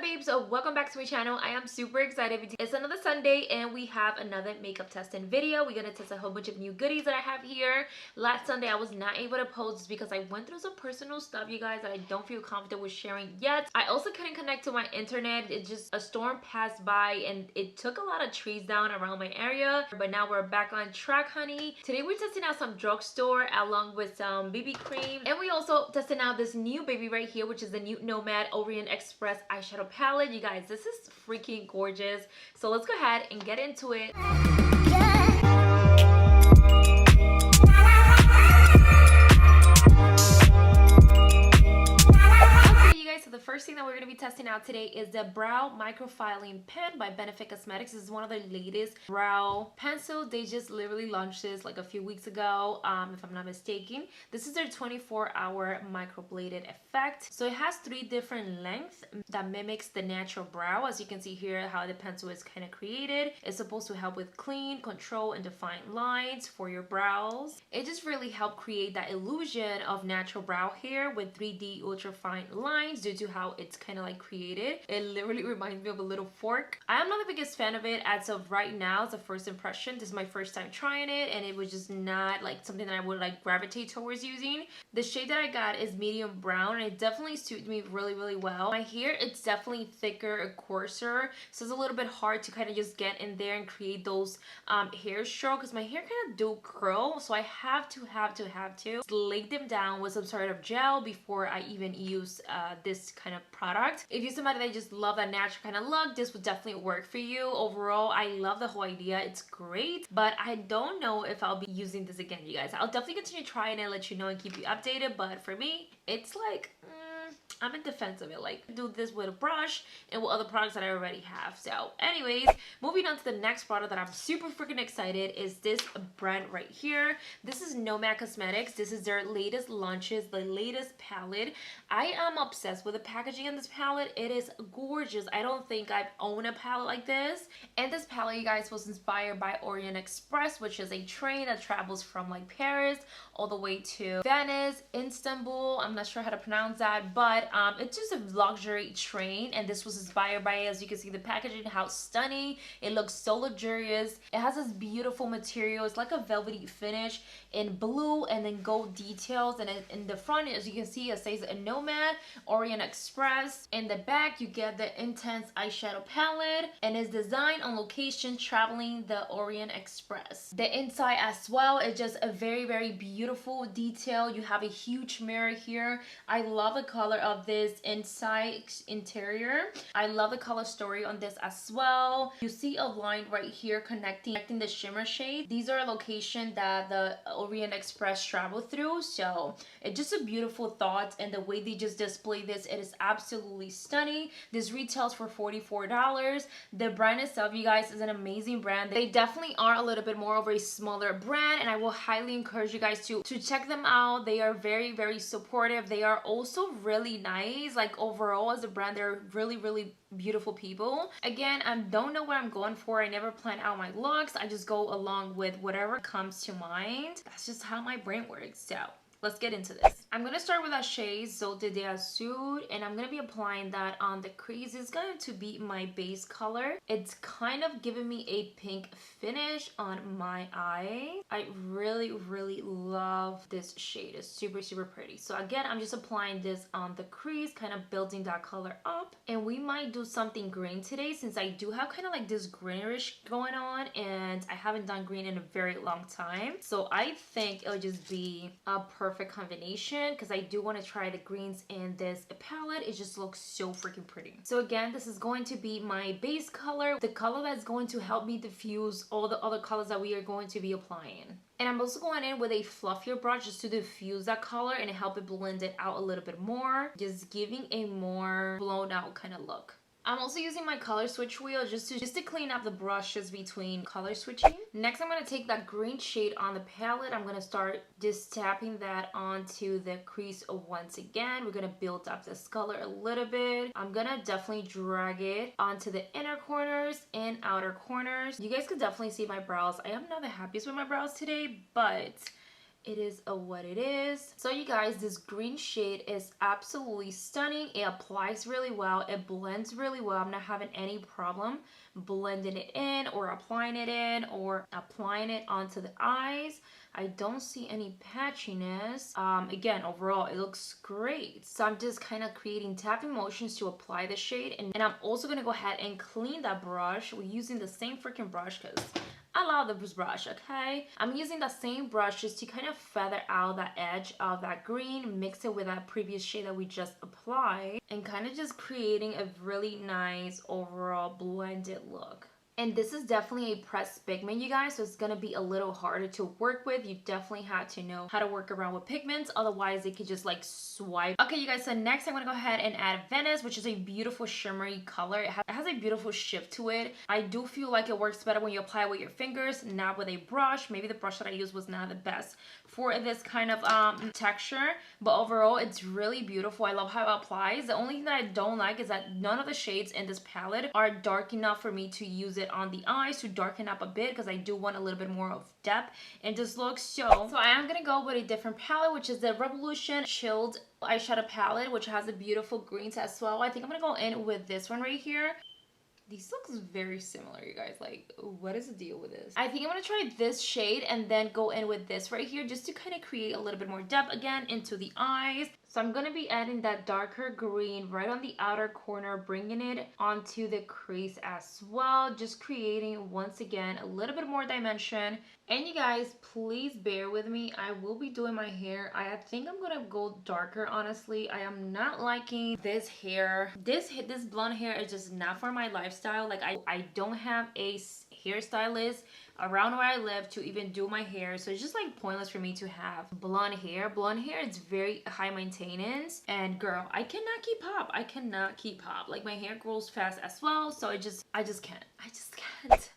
babes, welcome back to my channel. I am super excited. It's another Sunday and we have another makeup testing video. We're gonna test a whole bunch of new goodies that I have here. Last Sunday I was not able to post just because I went through some personal stuff, you guys, that I don't feel confident with sharing yet. I also couldn't connect to my internet. It's just a storm passed by and it took a lot of trees down around my area, but now we're back on track, honey. Today we're testing out some drugstore along with some BB cream, and we also testing out this new baby right here, which is the new Nomad Orient Express eyeshadow palette. You guys, this is freaking gorgeous. So let's go ahead and get into it. So the first thing that we're going to be testing out today is the Brow Microfiling Pen by Nomad Cosmetics. This is one of the latest brow pencils. They just literally launched this like a few weeks ago, if I'm not mistaken. This is their 24-hour microbladed effect. So it has 3 different lengths that mimics the natural brow. As you can see here, how the pencil is kind of created. It's supposed to help with clean, control, and define lines for your brows. It just really helped create that illusion of natural brow hair with 3D ultra fine lines due to how it's kind of like created. It literally reminds me of a little fork. I am not the biggest fan of it as of right now. It's a first impression. This is my first time trying it and it was just not like something that I would like gravitate towards using. The shade that I got is medium brown and it definitely suits me really well. My hair, it's definitely thicker and coarser, so it's a little bit hard to kind of just get in there and create those hair strokes because my hair kind of do curl, so I have to lay them down with some sort of gel before I even use this kind of product. If you're somebody that just love that natural kind of look, this would definitely work for you. Overall, I love the whole idea. It's great, but I don't know if I'll be using this again, you guys. I'll definitely continue trying it, let you know and keep you updated, but for me, it's like I'm in defense of it. Like, do this with a brush and with other products that I already have. So anyways, moving on to the next product that I'm super freaking excited is this brand right here. This is Nomad Cosmetics. This is their latest launches, the latest palette. I am obsessed with the packaging in this palette. It is gorgeous. I don't think I've owned a palette like this. And this palette, you guys, was inspired by Orient Express, which is a train that travels from like Paris all the way to Venice, Istanbul. I'm not sure how to pronounce that, but it's just a luxury train, and this was inspired by it. As you can see, the packaging, how stunning it looks, so luxurious. It has this beautiful material. It's like a velvety finish in blue and then gold details, and in the front, as you can see, it says a Nomad Orient Express. In the back, you get the intense eyeshadow palette, and it's designed on location traveling the Orient Express. The inside as well is just a very beautiful detail. You have a huge mirror here. I love the color of this inside interior. I love the color story on this as well. You see a line right here connecting the shimmer shade. These are a location that the Orient Express traveled through, so it's just a beautiful thought, and the way they just display this, it is absolutely stunning. This retails for $44. The brand itself, you guys, is an amazing brand. They definitely are a little bit more of a smaller brand, and I will highly encourage you guys to check them out. They are very supportive. They are also really nice. Like, overall as a brand, they're really beautiful people. Again, I don't know what I'm going for. I never plan out my looks. I just go along with whatever comes to mind. That's just how my brain works. So let's get into this. I'm going to start with that shade Zote d'Azur, and I'm going to be applying that on the crease. It's going to be my base color. It's kind of giving me a pink finish on my eye. I really love this shade. It's super pretty. So again, I'm just applying this on the crease, kind of building that color up. And we might do something green today since I do have kind of like this greenish going on, and I haven't done green in a very long time. So I think it'll just be a perfect combination because I do want to try the greens in this palette. It just looks so freaking pretty. So again, this is going to be my base color, the color that's going to help me diffuse all the other colors that we are going to be applying. And I'm also going in with a fluffier brush just to diffuse that color and help it blend it out a little bit more, just giving a more blown out kind of look. I'm also using my color switch wheel just to clean up the brushes between color switching. Next, I'm going to take that green shade on the palette. I'm going to start just tapping that onto the crease once again. We're going to build up this color a little bit. I'm going to definitely drag it onto the inner corners and outer corners. You guys could definitely see my brows. I am not the happiest with my brows today, but it is what it is. So you guys, this green shade is absolutely stunning. It applies really well. It blends really well. I'm not having any problem blending it in or applying it in or applying it onto the eyes. I don't see any patchiness. Again, overall, it looks great. So I'm just kind of creating tapping motions to apply the shade. And I'm also going to go ahead and clean that brush. We're using the same freaking brush because I love this brush, okay? I'm using the same brush just to kind of feather out that edge of that green, mix it with that previous shade that we just applied, and kind of just creating a really nice overall blended look. And this is definitely a pressed pigment, you guys, so it's gonna be a little harder to work with. You definitely have to know how to work around with pigments, otherwise it could just like swipe. Okay, you guys, so next I'm gonna go ahead and add Venice, which is a beautiful shimmery color. It has a beautiful shift to it. I do feel like it works better when you apply it with your fingers, not with a brush. Maybe the brush that I used was not the best for this kind of texture, but overall it's really beautiful. I love how it applies. The only thing that I don't like is that none of the shades in this palette are dark enough for me to use it on the eyes to darken up a bit, because I do want a little bit more of depth in this look. So I am gonna go with a different palette, which is the Revolution Chilled eyeshadow palette, which has a beautiful greens as well. I think I'm gonna go in with this one right here. These looks very similar, you guys. Like, what is the deal with this? I think I'm gonna try this shade and then go in with this right here just to kind of create a little bit more depth again into the eyes. So I'm gonna be adding that darker green right on the outer corner, bringing it onto the crease as well, just creating once again a little bit more dimension. And you guys, please bear with me. I will be doing my hair. I think I'm gonna go darker, honestly. I am not liking this hair. This blonde hair is just not for my lifestyle. Like, I don't have a hairstylist around where I live to even do my hair, so it's just like pointless for me to have blonde hair. Blonde hair is very high maintenance, and girl, I cannot keep up. I cannot keep up. Like, my hair grows fast as well, so I just can't.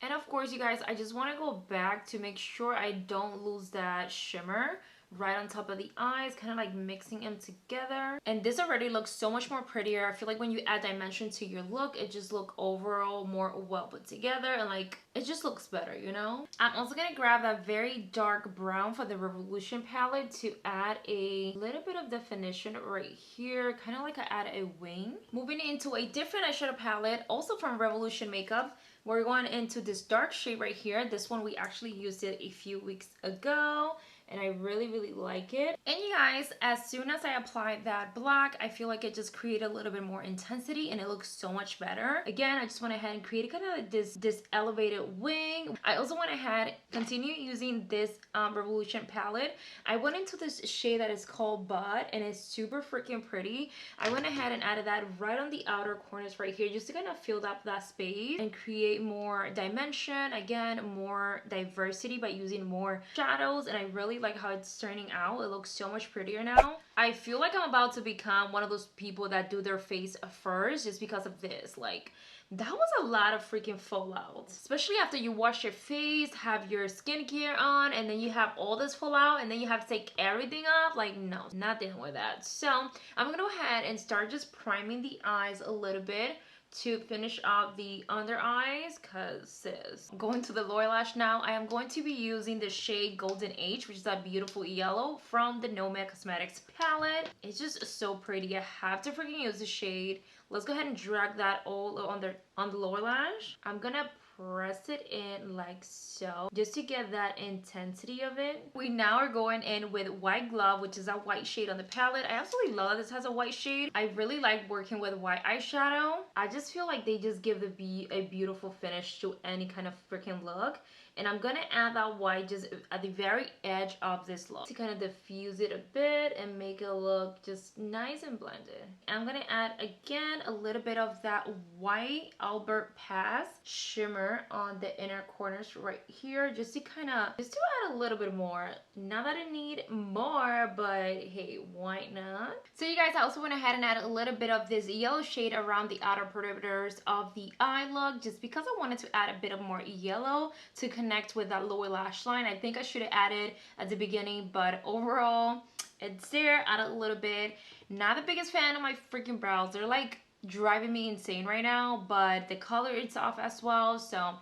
And of course, you guys, I just want to go back to make sure I don't lose that shimmer right on top of the eyes, kind of like mixing them together. And this already looks so much more prettier. I feel like when you add dimension to your look, it just looks overall more well put together, and like it just looks better, you know? I'm also gonna grab that very dark brown for the Revolution palette to add a little bit of definition right here, kind of like I add a wing. Moving into a different eyeshadow palette, also from Revolution Makeup. We're going into this dark shade right here. This one we actually used it a few weeks ago, and I really like it. And you guys, as soon as I applied that black, I feel like it just created a little bit more intensity and it looks so much better. Again, I just went ahead and created kind of like this elevated wing. I also went ahead, continue using this Revolution palette. I went into this shade that is called Bud, and it's super freaking pretty. I went ahead and added that right on the outer corners right here, just to kind of fill up that space and create more dimension, again, more diversity by using more shadows. And I really like how it's turning out. It looks so much prettier now. I feel like I'm about to become one of those people that do their face first just because of this. Like, that was a lot of freaking fallout, especially after you wash your face, have your skincare on, and then you have all this fallout, and then you have to take everything off. Like, no, not dealing with that. So I'm gonna go ahead and start just priming the eyes a little bit to finish off the under eyes, cause sis. Going to the lower lash now, I am going to be using the shade Golden Age, which is that beautiful yellow from the Nomad Cosmetics palette. It's just so pretty. I have to freaking use the shade. Let's go ahead and drag that all on the lower lash. I'm gonna press it in like so, just to get that intensity of it. We now are going in with White Glove, which is a white shade on the palette. I absolutely love this has a white shade. I really like working with white eyeshadow. I just feel like they just give a beautiful finish to any kind of freaking look. And I'm gonna add that white just at the very edge of this look to kind of diffuse it a bit and make it look just nice and blended. I'm gonna add again a little bit of that white Albert Pass shimmer on the inner corners right here, just to add a little bit more. Not that I need more, but hey, why not? So you guys, I also went ahead and added a little bit of this yellow shade around the outer perimeters of the eye look, just because I wanted to add a bit of more yellow to connect with that lower lash line. I think I should have added at the beginning, but overall it's there. Add a little bit. Not the biggest fan of my freaking brows. They're like driving me insane right now, but the color is off as well, so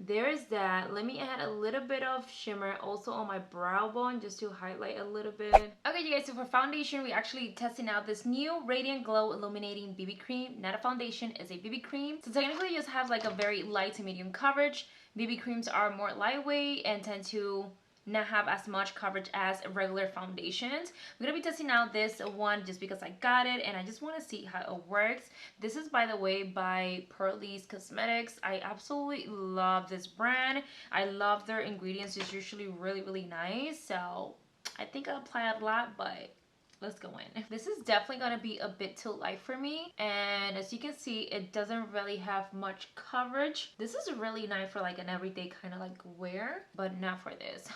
there is that. Let me add a little bit of shimmer also on my brow bone just to highlight a little bit. Okay, you guys, so for foundation, we actually testing out this new Radiant Glow Illuminating BB Cream. Not a foundation, it's a BB cream. So technically it just has like a very light to medium coverage. BB creams are more lightweight and tend to not have as much coverage as regular foundations. I'm gonna be testing out this one just because I got it and I just want to see how it works. This is, by the way, by Purlisse Cosmetics. I absolutely love this brand. I love their ingredients. It's usually really nice, so I think I'll apply it a lot, but let's go in. This is definitely gonna be a bit too light for me, and as you can see, it doesn't really have much coverage. This is really nice for like an everyday kind of like wear, but not for this.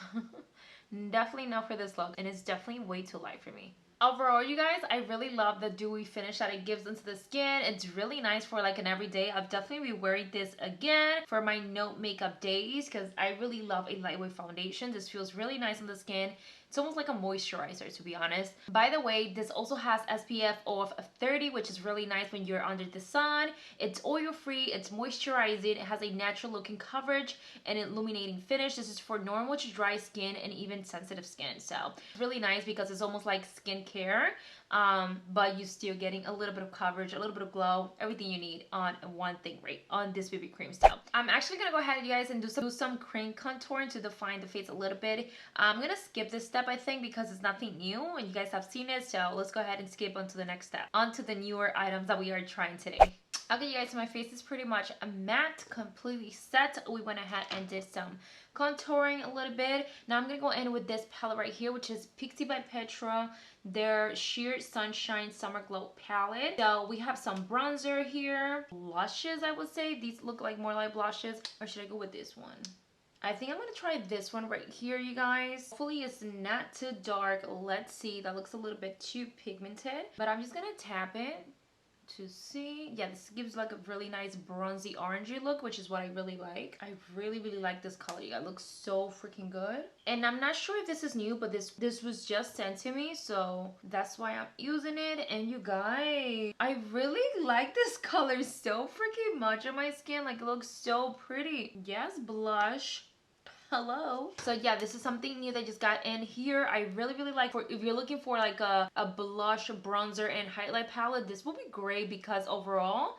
Definitely not for this look, and it's definitely way too light for me. Overall, you guys, I really love the dewy finish that it gives into the skin. It's really nice for like an everyday. I'll definitely be wearing this again for my no makeup days because I really love a lightweight foundation. This feels really nice on the skin. It's almost like a moisturizer, to be honest. By the way, this also has SPF of 30, which is really nice when you're under the sun. It's oil-free, it's moisturizing, it has a natural looking coverage and illuminating finish. This is for normal to dry skin and even sensitive skin. So it's really nice because it's almost like skincare, but you're still getting a little bit of coverage, a little bit of glow, everything you need on one thing, right? On this BB cream. So I'm actually gonna go ahead, you guys, and do some cream contouring to define the face a little bit. I'm gonna skip this step, I think, because it's nothing new and you guys have seen it. So let's go ahead and skip on to the next step, onto the newer items that we are trying today. Okay, you guys, so my face is pretty much a matte, completely set. We went ahead and did some contouring a little bit. Now I'm gonna go in with this palette right here, which is Pixi by Petra, their Sheer Sunshine Summer Glow palette. So we have some bronzer here, blushes, I would say. These look like more like blushes, or should I go with this one? I think I'm gonna try this one right here, you guys. Hopefully it's not too dark. Let's see. That looks a little bit too pigmented, but I'm just gonna tap it to see. Yeah, this gives like a really nice bronzy orangey look, which is what I really like. I really like this color. It looks so freaking good. And I'm not sure if this is new, but this was just sent to me, so that's why I'm using it. And you guys, I really like this color so freaking much on my skin. Like, it looks so pretty. Yes, blush. Hello. So yeah, this is something new that just got in here. I really like, for if you're looking for like a blush, bronzer, and highlight palette, this will be great because overall,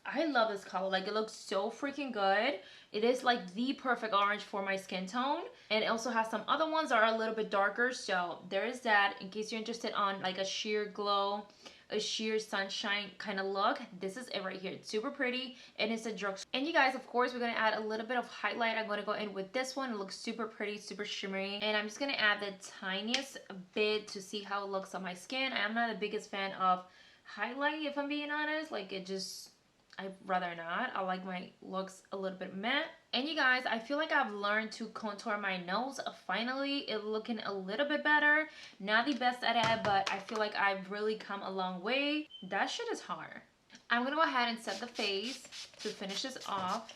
I love this color. Like, it looks so freaking good. It is like the perfect orange for my skin tone, and it also has some other ones that are a little bit darker. So there is that, in case you're interested on like a sheer glow, a sheer sunshine kind of look. This is it right here. It's super pretty, and it's a drugstore. And you guys, of course, we're gonna add a little bit of highlight. I'm gonna go in with this one. It looks super pretty, super shimmery, and I'm just gonna add the tiniest bit to see how it looks on my skin. I'm not the biggest fan of highlight, if I'm being honest. Like, it just, I'd rather not. I like my looks a little bit matte. And you guys, I feel like I've learned to contour my nose. Finally, it's looking a little bit better. Not the best at it, but I feel like I've really come a long way. That shit is hard. I'm gonna go ahead and set the face to finish this off.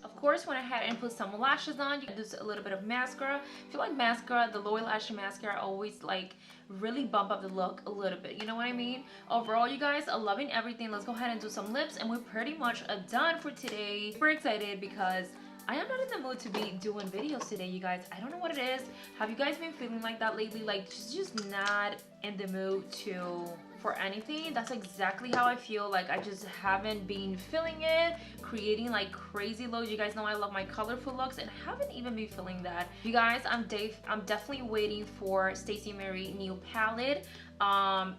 Of course, went ahead and put some lashes on. You can do a little bit of mascara. I feel like mascara, the lower lash mascara, always like really bump up the look a little bit, you know what I mean? Overall, you guys, I'm loving everything. Let's go ahead and do some lips, and we're pretty much done for today. Super excited because I am not in the mood to be doing videos today, you guys. I don't know what it is. Have you guys been feeling like that lately? Like, just not in the mood for anything. That's exactly how I feel. Like, I just haven't been feeling it, creating like crazy looks. You guys know I love my colorful looks, and I haven't even been feeling that. You guys, I'm definitely waiting for Stacey Marie new palette.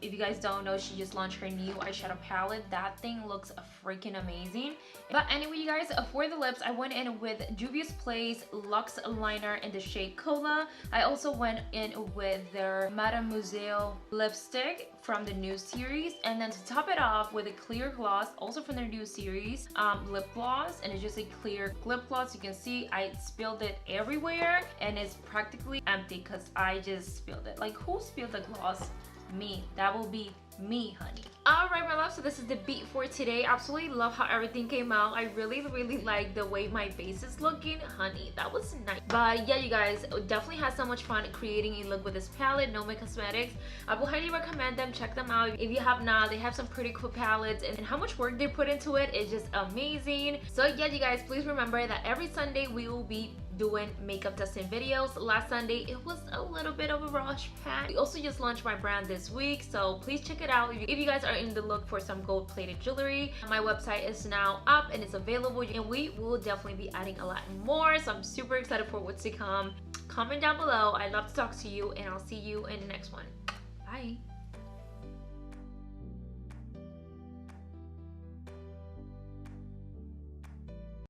If you guys don't know, she just launched her new eyeshadow palette. That thing looks freaking amazing. But anyway, you guys, for the lips, I went in with Juvia's Place Luxe Liner in the shade Cola. I also went in with their Mademoiselle lipstick from the new series, and then to top it off with a clear gloss, also from their new series, lip gloss. And it's just a clear lip gloss. You can see I spilled it everywhere, and it's practically empty because I just spilled it. Like, who spilled the gloss? Me. That will be me, honey. Alright my love, so this is the beat for today. Absolutely love how everything came out. I really like the way my face is looking. Honey, that was nice. But yeah, you guys, definitely had so much fun creating a look with this palette, Nomad Cosmetics. I will highly recommend them. Check them out if you have not. They have some pretty cool palettes, and how much work they put into it is just amazing. So yeah, you guys, please remember that every Sunday we will be doing makeup testing videos. Last Sunday it was a little bit of a rush pack. We also just launched my brand this week, so please check it out if you guys are in the look for some gold plated jewelry. My website is now up and it's available, and we will definitely be adding a lot more, so I'm super excited for what's to come. Comment down below. I'd love to talk to you, and I'll see you in the next one. Bye.